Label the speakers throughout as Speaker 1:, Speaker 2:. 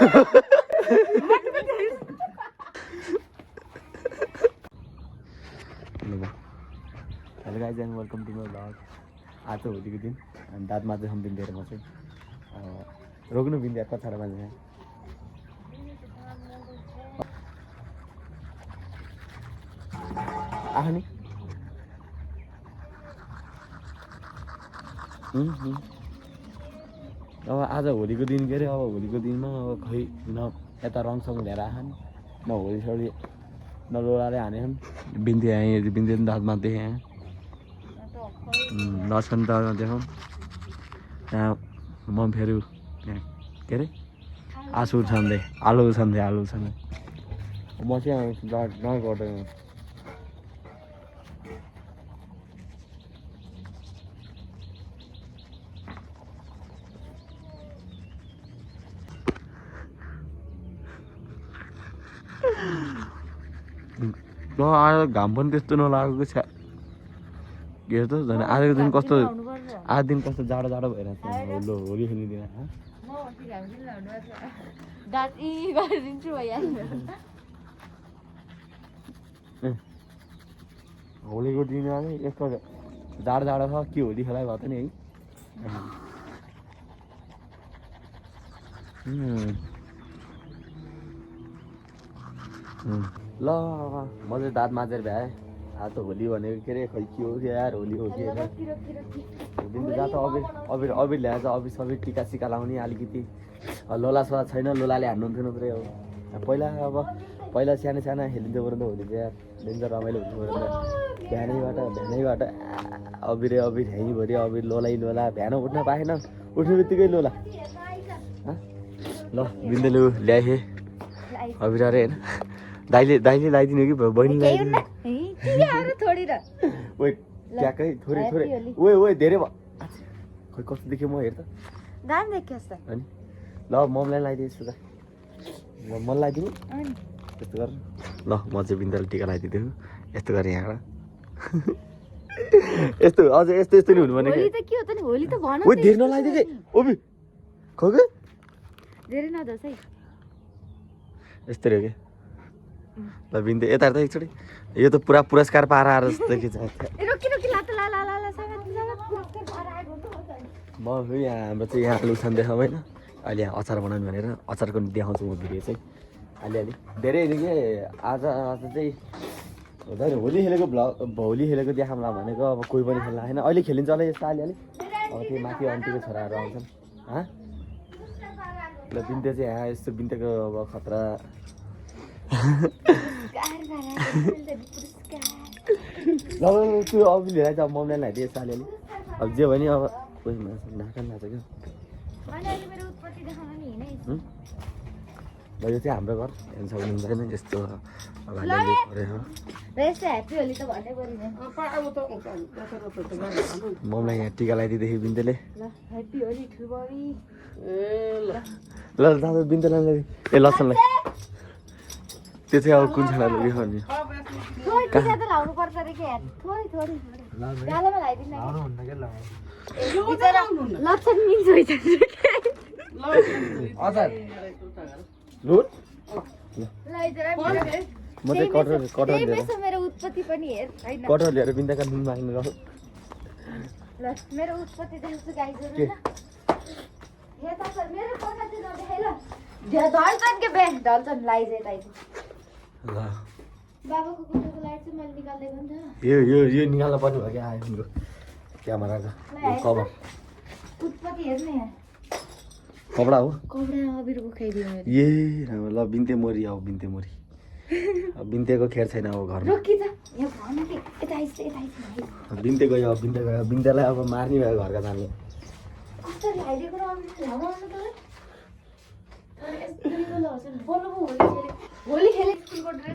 Speaker 1: Hello guys and welcome to my blog. आज होलीको दिन अनि दाँत माझ्दैछौँ बिन्देर म चाहिँ रोक्नु बिन्दे कछाडा माझ्ने आह नि अब आज होलीको दिन के अरे अब होलीको दिनमा अब खै न यता रङसङ ल्याएर आएछन् न होली सोली न लोलाले हानेछन्। बिन्दे आएँ बिन्दे दाँत माझ्दै यहाँ लसन त देखाउँ त्यहाँ म फेरि त्यहाँ के अरे आलु छन्दै आलु छन्दै म चाहिँ गर्दैन आज घाम पनि त्यस्तो नलागेको छ के त झन् आजको दिन कस्तो आज दिन कस्तो जाडो जाडो भइरहेको छ लो होली खेल्ने दिन होलीको दिनमा चाहिँ यस्तो जाडो जाडो छ के होली खेलाइ भयो त नि है ल म चाहिँ दाँत माझेर भ्याएँ आज त होली भनेको के अरे खै के हो कि यार होली हो कि बिन्दु जहाँ त अबिर अबिर ल्याएर अबिर सबै टिका सिका लाउने अलिकति लोला सोला छैन लोलाले हान्नुहुन्थेन पुरै अब पहिला सानो सानो खेलिन्थ्यो बरु त होली चाहिँ यार दिन रमाइलो हुन्थ्यो बरु त बिहानैबाट अबिर ह्याइभरि अबिर लोला बिहान उठ्न पाएन उठ्ने बित्तिकै लोला ल बिन्दुले ल्याए अबिर अरे होइन दाइले लगाइदिनु कि बहिनीलाई ट्याक्कै थोरै ओए धेरै भयो खै कस्तो देख्यो म हेर त अनि ल ममलाई लगाइदिएछु त मन लगाइदिनु यस्तो गर ल म चाहिँ बिन्दुले टिका लगाइदिन्छु यस्तो गरेँ यहाँबाट यस्तो अझ यस्तो नि हुनु भने ओ धेरै नलाइदियो कि ओबी खो कि यस्तो रह्यो कि ल बिन्दे यता त एकचोटि यो त पुरा पुरस्कार पाएर आएर जस्तो देखिन्छ म यहाँ हाम्रो चाहिँ यहाँ आलु छन् देखाउँ होइन अहिले यहाँ अचार बनाउनु भनेर अचारको देखाउँछु म भिडियो चाहिँ अलिअलि धेरै होइन कि आज चाहिँ हुँदैन होली खेलेको होली खेलेको देखाउँला भनेको अब कोही पनि खेल्ला होइन अहिले खेलिन्छ होला यस्तो अलिअलि अब त्यो माथि आन्टीको छोराहरू आउँछन् ल बिन्दे चाहिँ यहाँ यस्तो बिन्तेको अब खतरा ल त्यो अघि लिएर चाहिँ अब मम्मीलाई लगाइदिए अलिअलि अब जे भने अब कोही नाका नाच क्या ल यो चाहिँ हाम्रो घर हेर्नु सक्नुहुँदैन यस्तो मम्मीलाई यहाँ टिका लगाइदिएदेखि बिन्दुले ल दादा बिन्दुलाई ए लसनलाई त्यो चाहिँ अब कुन छाना देखाउने म चाहिँ कटहर लिएर बिन्दाका नुन माग्नु गएको यो निकाल्न पर्ने भयो क्या आयो क्यामेराको कपडा हो ए राम्रो ल बिन्ते मोरी अब बिन्ते मोरी अब बिन्तेको खेर छैन अब घरमा बिन्ते गयो अब बिन्तेलाई अब मार्ने भयो घरका जाने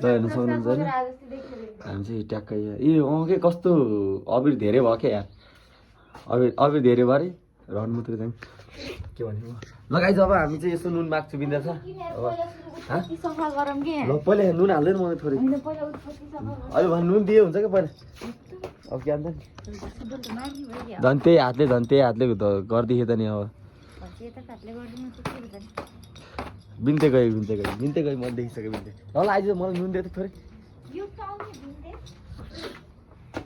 Speaker 1: हेर्नु सक्नुहुन्छ होइन हामी चाहिँ ट्याक्कै ए के कस्तो अबिर धेरै भयो क्या यार अबिर धेरै भयो अरे रनमुत्र चाहिँ के भन्यो लगाइज अब हामी चाहिँ यसो नुन माग्छु बिन्दा छ ल पहिला नुन हाल्दैन मलाई थोरै अहिले भने नुन दिए हुन्छ क्या पहिला अब के अन्त झन् त्यही हातले गरिदिए त नि अब बिन्ते गयो मैले देखिसकेँ बिन्ते ल आइज मलाई नुन दिए त थोरै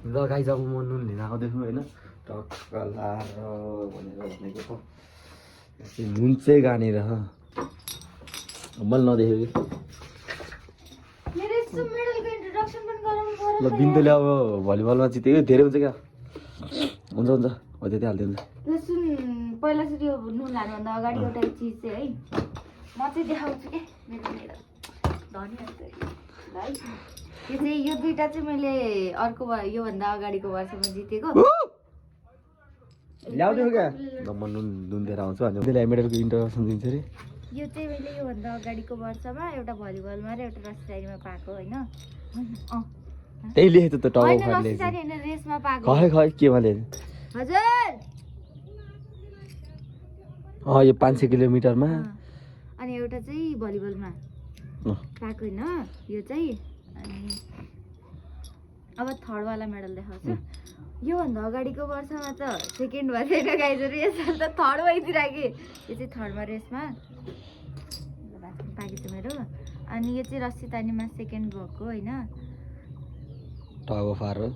Speaker 1: ल गाई जब म नुन लिन आउँदैछु होइन टक्क लाएर भनेर भनेको त नुन चाहिँ गानेर मैले नदेखेको ल बिन्दुले अब भलिबलमा जितेको धेरै हुन्छ क्या हुन्छ हो त्यति हालिदिनु
Speaker 2: पहिला चाहिँ त्यो नुन हाल्नुभन्दा अगाडि एउटा चिज चाहिँ है म चाहिँ देखाउँछु के मेरो धनीहरू है यो चाहिँ यो दुईटा चाहिँ मैले अर्को योभन्दा अगाडिको वर्षमा जितेको
Speaker 1: ल्याउँदै क्या ल म नुन दिएर आउँछु अनि त्यसले मेडलको इन्ट्रोडक्सन दिन्छ अरे
Speaker 2: यो चाहिँ मैले योभन्दा अगाडिको वर्षमा एउटा भलिबलमा र एउटा रस्सीदारीमा पाएको होइन
Speaker 1: त्यही लेखेको त टाउको फाट्ले
Speaker 2: रेसमा पाएको
Speaker 1: खै केमा ले
Speaker 2: हजुर
Speaker 1: यो 500 किलोमिटरमा
Speaker 2: अनि एउटा चाहिँ भलिबलमा पाएको होइन यो चाहिँ अनि अब थर्डवाला मेडल देखाउँछु योभन्दा अगाडिको वर्षमा त सेकेन्ड भएर गाइजहरू यसपालि त थर्ड भइदिइराखेँ यो चाहिँ थर्डमा रेसमा पाएको छ मेरो अनि यो चाहिँ रस्सी तानीमा सेकेन्ड भएको होइन
Speaker 1: टाउको फार हो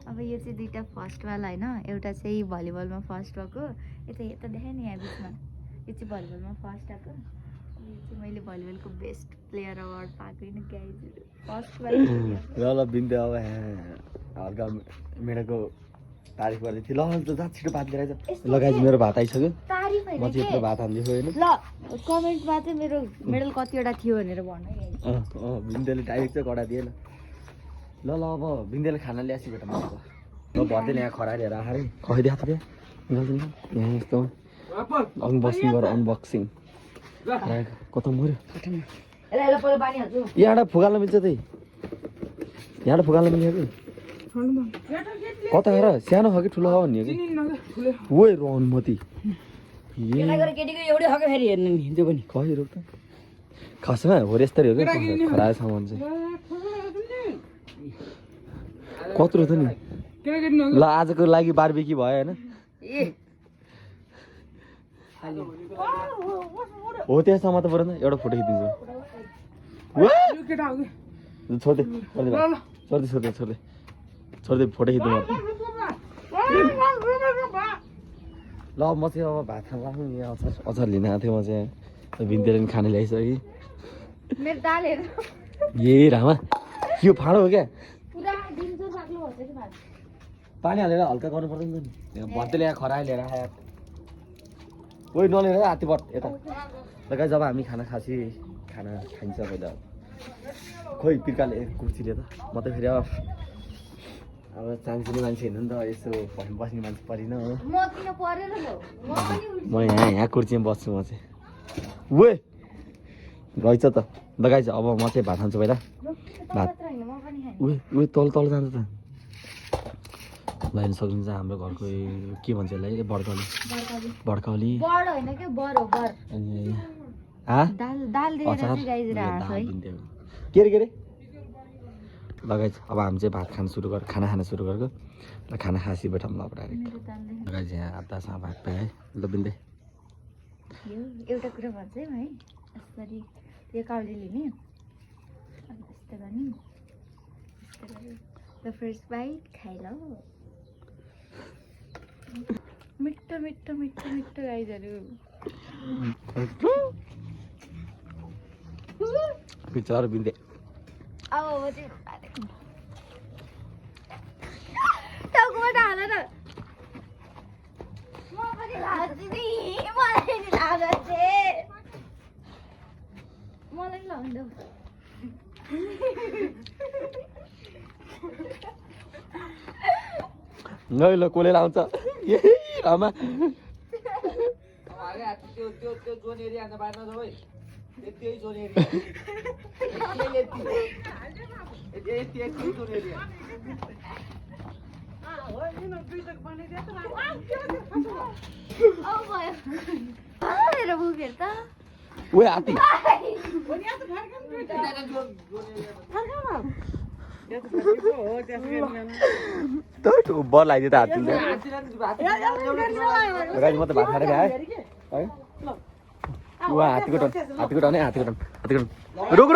Speaker 2: अब यो चाहिँ दुईवटा फर्स्टवाला होइन एउटा चाहिँ भलिबलमा फर्स्ट भएको यता देखाएँ नि यहाँ बिचमा यो चाहिँ भलिबलमा फर्स्ट आएको यो चाहिँ मैले भलिबलको बेस्ट प्लेयर अवार्ड पाएको होइन गाइजहरू फर्स्टवाला
Speaker 1: ल बिन्दु अब हल्का मेडलको तारिफ गर्दै थिएँ ल जा छिटो भात लिएर आइज ल गाइज मेरो भात आइसक्यो
Speaker 2: तारिफ
Speaker 1: म चाहिँ यत्रो भात हाल्दैछु होइन
Speaker 2: ल कमेन्टमा चाहिँ मेरो मेडल कतिवटा थियो भनेर भन्नु
Speaker 1: बिन्दुले डाइरेक्ट चाहिँ कडा दिएन ल अब बिन्दुले खाना ल्याएपछि बेटा म ल भर्दै यहाँ खरा लिएर आएर खुवाइदिएको थियो यहाँ यस्तो अनबक्सिङ गर अनबक्सिङ कता मऱ्यो यहाँबाट फुकाल्न मिल्छ त्यही यहाँबाट फुकाल्न मिल्छ कि कता हेर सानो खायो कि ठुलो खायो भन्ने कि ओ अनुमति खै रोक त खासमा हो यस्तरी हो क्या खरायो सामान चाहिँ कत्रो थियो नि ल आजको लागि बारबेकी भयो होइन हो त्यहाँसम्म त परेन एउटा फोटो खिचिदिन्छु छोड्दै छोड्दै फोटो खिच्नु ल म चाहिँ अब भात खान लाग्नु यहाँ अचार लिन आएको थिएँ म चाहिँ भिन्देर पनि खाना ल्याइसकेँ ए रामा यो फाँडो हो क्या पानी हालेर हल्का गर्नु पर्दैन नि भर्दै ल्याएर खरायो लिएर आयो कोही नलिएर हात्तीपट यता लगाइ जब हामी खाना खाइन्छ पहिला खोइ पिर्काले कुर्सीले त म त फेरि अब चान्सिने मान्छे हेर्नु नि त यसो बस्ने मान्छे परिन हो म यहाँ कुर्सीमा बस्छु म चाहिँ वे रहेछ त लगाइछ अब म चाहिँ भात खान्छु पहिला भात उयो तल जान्छ त लाइन सक्नुहुन्छ हाम्रो घरको के भन्छ यसलाई बड्काउली के अरे लगाइछ अब हामी चाहिँ भात खान खाना खान सुरु गरेको र खाना खासी बैठाउँ ल अब डाइरेक्ट लगाइछ यहाँ आधासँग भात पाएँ ल बिन्दे
Speaker 2: एउटा कुरा भन्छ है यसरी यो काउली लिने अनि यस्तो गर्ने द फर्स्ट बाइट खाइल मिठो मिठो मिठो मिठो गाइजहरू
Speaker 1: बिचार बिन्दे
Speaker 2: अब म चाहिँ टाउकोबाट हाल न म पनि लाग्छु नि मलाई नि लाग्छ मलाई लाग्दैन
Speaker 1: नै ल कोले आउँछ आमा ओए हात्ती बल लगाइदियो त हात्तीले म त भात खाएर भ्याएँ है वा हात्तीको टन है हात्तीको टन रुक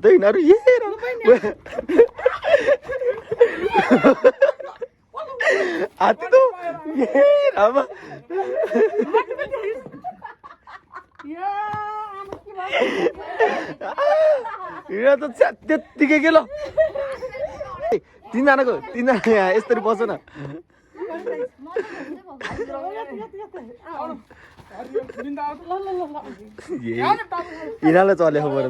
Speaker 1: त्यही यिनीहरू हात्ती त हिँड त त्यत्तिकै के ल तिनजनाको यहाँ यसरी बस्छ न यिनीहरूलाई चलेको बरु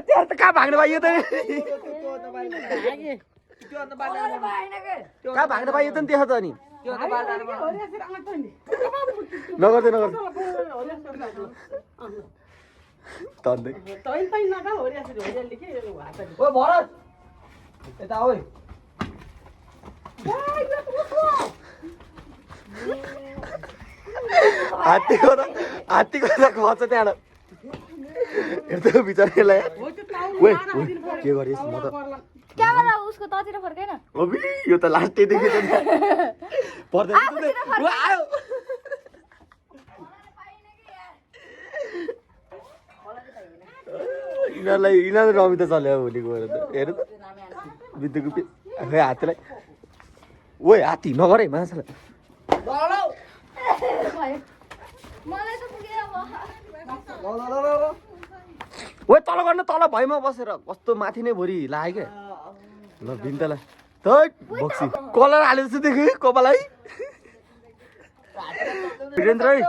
Speaker 1: त्यहाँ त कहाँ भाग्नु पाइयो त कहाँ भाग्नु पाइयो त नि त्यहाँ त नि नगर्दै तन्दै हात्तीको त खर्च त्यहाँबाट हेर्दै बिचरालाई के गरिस् म त
Speaker 2: क्यामेरा उसको ततिर फर्केन
Speaker 1: अबि यो त लास्टै देखेछ नि पर्दैन आयो यिनीहरूलाई रमी त चल्यो भोलिको गएर त हेर त बिन्दुको खै हात्तीलाई ओइ हात्ती नगर है माछालाई ओ तल गर्न तल भैमा बसेर कस्तो माथि नै भोरि लाग्यो क्या ल बिन्तलाई त बक्सी कलर हालेर चाहिँ देखेँ कपाललाई वीरेन्द्र है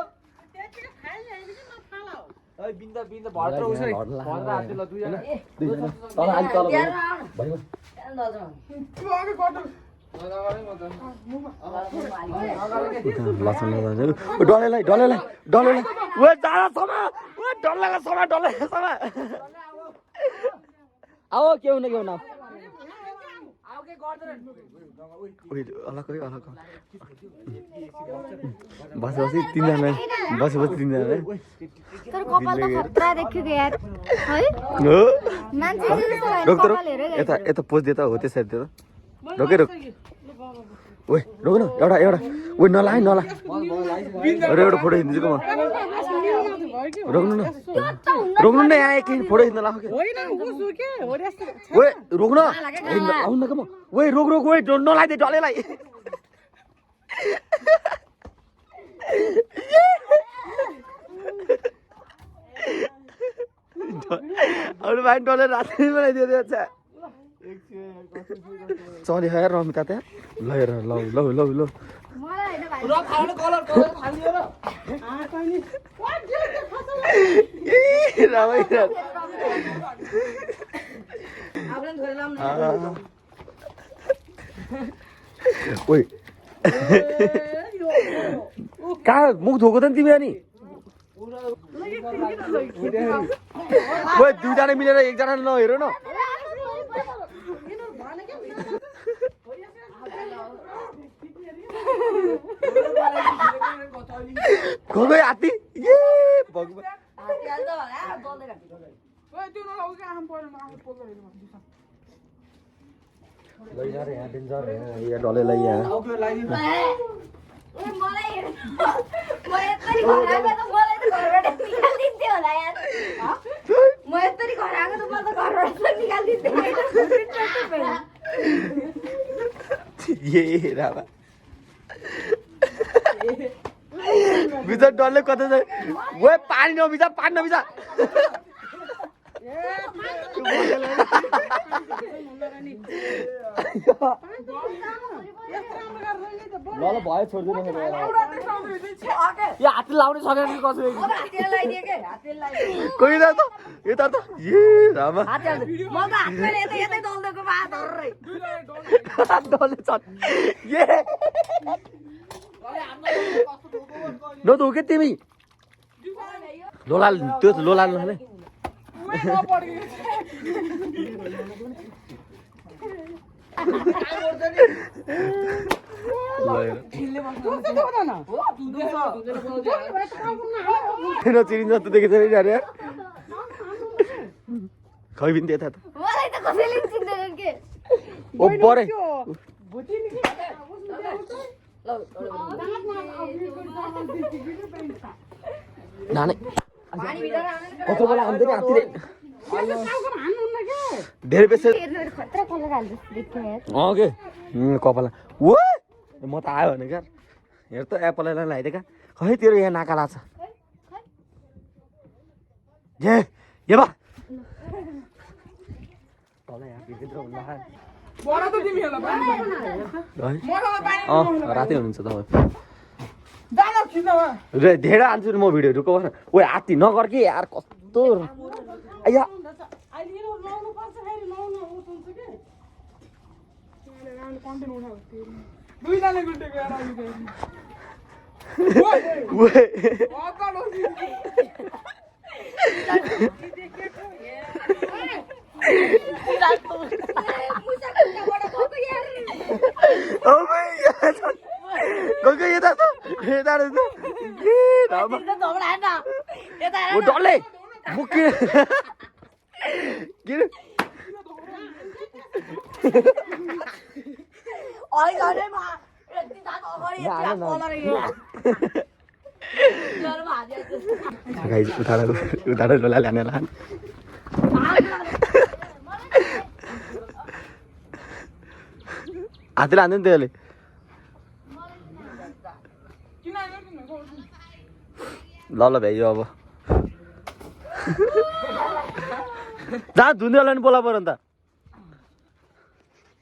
Speaker 1: डल्लेलाई आओ के हुन बसी तिनजना
Speaker 2: तर कपाल त खतरा देखियो यार है मान्छे
Speaker 1: यता पोज दे त हो त्यसरी दे त रोके रोक ओइ रोक न एउटा ओइ नला अरे एउटा फोटो खिच्दिन्छु म रोक्नु न यहाँ एकछिन फोटो खिच्न लाग्यो के ओइ रोक्न आउनु न के म ओइ रोक ओइ नलाइदे डलेलाई अरू भाइ डलेर राति बनाइदियो अच्छा चल्यो यार रमिता त्यहाँ ल हेर ल ओइ कहाँ मुख धोको त नि तिमी अनि ओइ दुईजना मिलेर एकजना नहेर न गयो हात्ती ए भगवान डलेलाई यहाँ बिचा डल्ले कता छ ओ पानी नबिचा ल भयो छोड्दिनु यो हातले लाउनै सकेन कि कसरी कोही त यता त ए रामा डल्ले छ ए नदो के तिमी लोलाल त्यो लोलाल नले चिरिन्छ त देखेछ नि यार खै पनि त्यता त
Speaker 2: मलाई त कसैले चिन्दैनन् के
Speaker 1: ओ परे नानै कस्तो बेला आउँदैन हात्तीले धेरै बेसी
Speaker 2: खतरा कलर हाल्दै देखियो यार
Speaker 1: के कपाल ओ म त आयो भने क्या हेर त एप्पललाई लगाइदिएका खै तेरो यहाँ नाका लाग्छ ए बा रातै हुनुहुन्छ तपाईँ धेरै हाल्छु नि म भिडियोहरू को ओ हात्ती नगर कि यार कस्तो आइया डल्ले मुक्किन किन उतार लोला ल्याने लान हातले हान्दैन त्यसले ल भ्याइयो अब जहाँ धुनेलाई नि बोला पऱ्यो नि त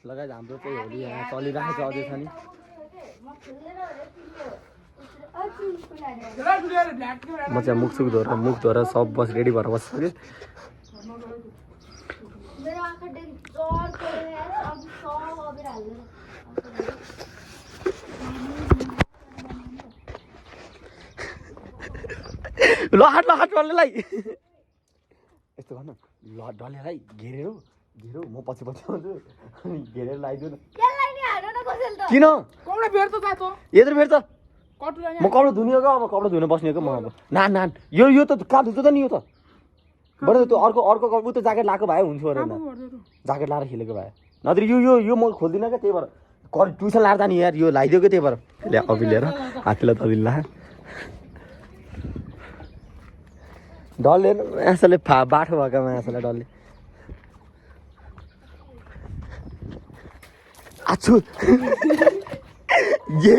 Speaker 1: लगाइ हाम्रो चाहिँ होली यहाँ चलिरहेको छ अझै छ नि म चाहिँ मुख धोएर सब बस रेडी भएर बस्छु कि लहाट डल्लेलाई यस्तो गर्नु ल डल्लेलाई घेरेर म पछि आउँछु अनि घेरेर लगाइदिउ न किन यत्रो फेर्छ म कपडा धुने हो क्या अब कपडा धुन बस्ने हो क्या म अब नान यो त कहाँ धुन्छ त नि यो त बडा त्यो अर्को ऊ त ज्याकेट लगाएको भए हुन्छ अरे ज्याकेट लगाएर खेलेको भए नत्र यो म खोल्दिनँ क्या त्यही भएर ट्युसन लाएर जाने यार यो लगाइदियो क्या त्यही भएर ल्या अभि लिएर हातले तबिल ला डल्ले मासले बाठो भएको मासलाई डल्ले आछु ये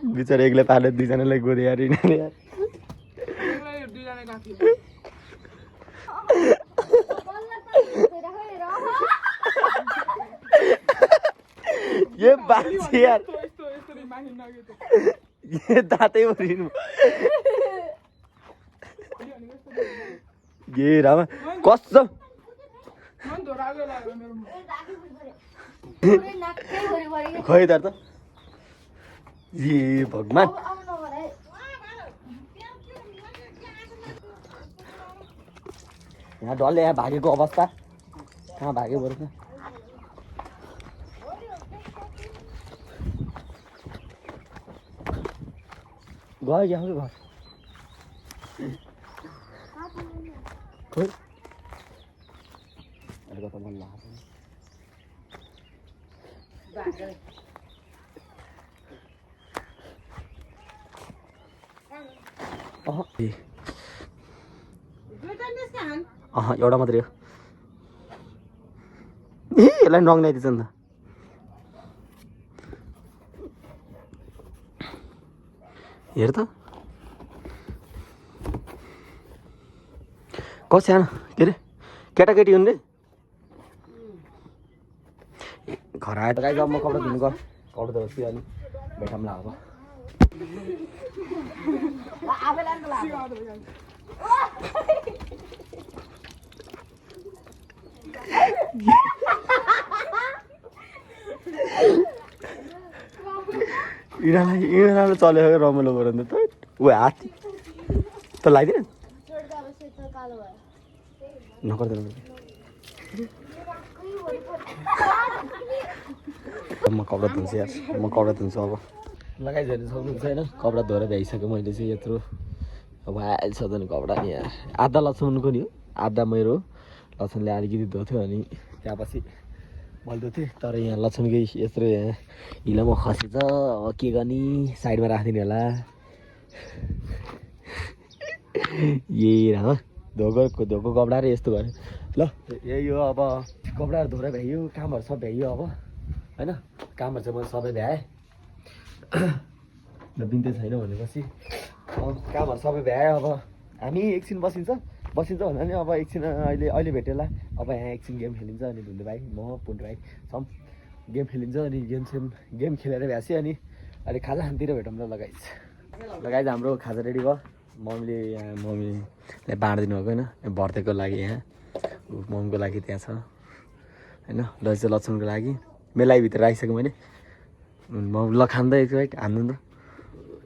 Speaker 1: बिचारा एक्लै पाले दुईजनालाई गोदे यार यिनीहरूले यार ये बाछी यार ये दाँतै भरिनु ये रामा कस्तो खै त ए भगवान यहाँ डल्ले यहाँ भागेको अवस्था कहाँ भाग्यो बरु गयो क्या घर खोइ त मन लाग्छ एउटा मात्रै हो ए यसलाई रङ ल्याइदिन्छ नि त हेर त कस सानो के अरे केटाकेटी हुन् रे घर आएर त गाई म कपडा धुनु गयो कपडा धोसी अनि भेटाउँला अब यिनीहरूलाई चलेको रमाइलो गरौँ त ऊ हात्ती त लगाइदिएन नगर्दैन म कपडा धुन्छु यार म कपडा धुन्छु अब लगाइदिनु सक्नुहुन्छ होइन कपडा धोएर भ्याइसक्यो मैले चाहिँ यत्रो अब आइहाल्छ त नि कपडा नि यार आधा लक्ष्मणको नि हो आधा मेरो लक्ष्मणले अलिकति धोथ्यो अनि त्यहाँपछि मैले धोथेँ तर यहाँ लक्ष्मणकै यत्रो यहाँ हिलोमा खसेछ अब के गर्ने साइडमा राखिदिने होला यही हो धोको कपडा र यस्तो भयो ल यही हो अब कपडाहरू धोएर भ्याइयो कामहरू सब भ्याइयो अब होइन कामहरू चाहिँ मैले सबै भ्याएँ ल बिन्ते छैन भनेपछि कामहरू सबै भ्याएँ अब हामी एकछिन बसिन्छ भन्दा नि अब एकछिन अहिले भेटेला अब यहाँ एकछिन गेम खेलिन्छ अनि धुन्ने भाइ म पुन्डु भाइ छौँ गेम खेलिन्छ अनि गेम खेलेर भ्याएपछि अनि अहिले खाजा खानतिर भेटौँ ल लगाइज हाम्रो खाजा रेडी भयो मम्मीलाई बाँडिदिनु भएको होइन भर्तेको लागि यहाँ मम्मीको लागि त्यहाँ छ होइन ल चाहिँ लक्ष्मणको लागि मेलाइभित्र राखिसकेँ मैले म ल खानु त एक राइट हान्नु त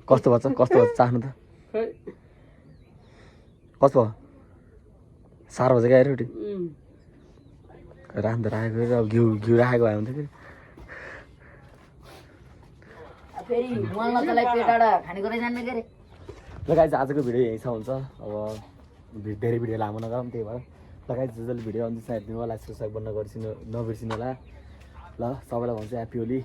Speaker 1: कस्तो भन्छ चाख्नु त कस्तो भयो साह्रो भन्छ क्या रोटी राख्नु त राखेको अब घिउ राखेको भए हुन्थ्यो कि ल गाइज आजको भिडियो यहीँ छ हुन्छ अब धेरै भिडियो लामो नगरौँ त्यही भएर ल गाइज जसले भिडियो अन्तिम हेरिदिनु होला लाइक सब्सक्राइब गर्न नबिर्सिनु होला ल सबैलाई भन्छु ह्याप्पी होली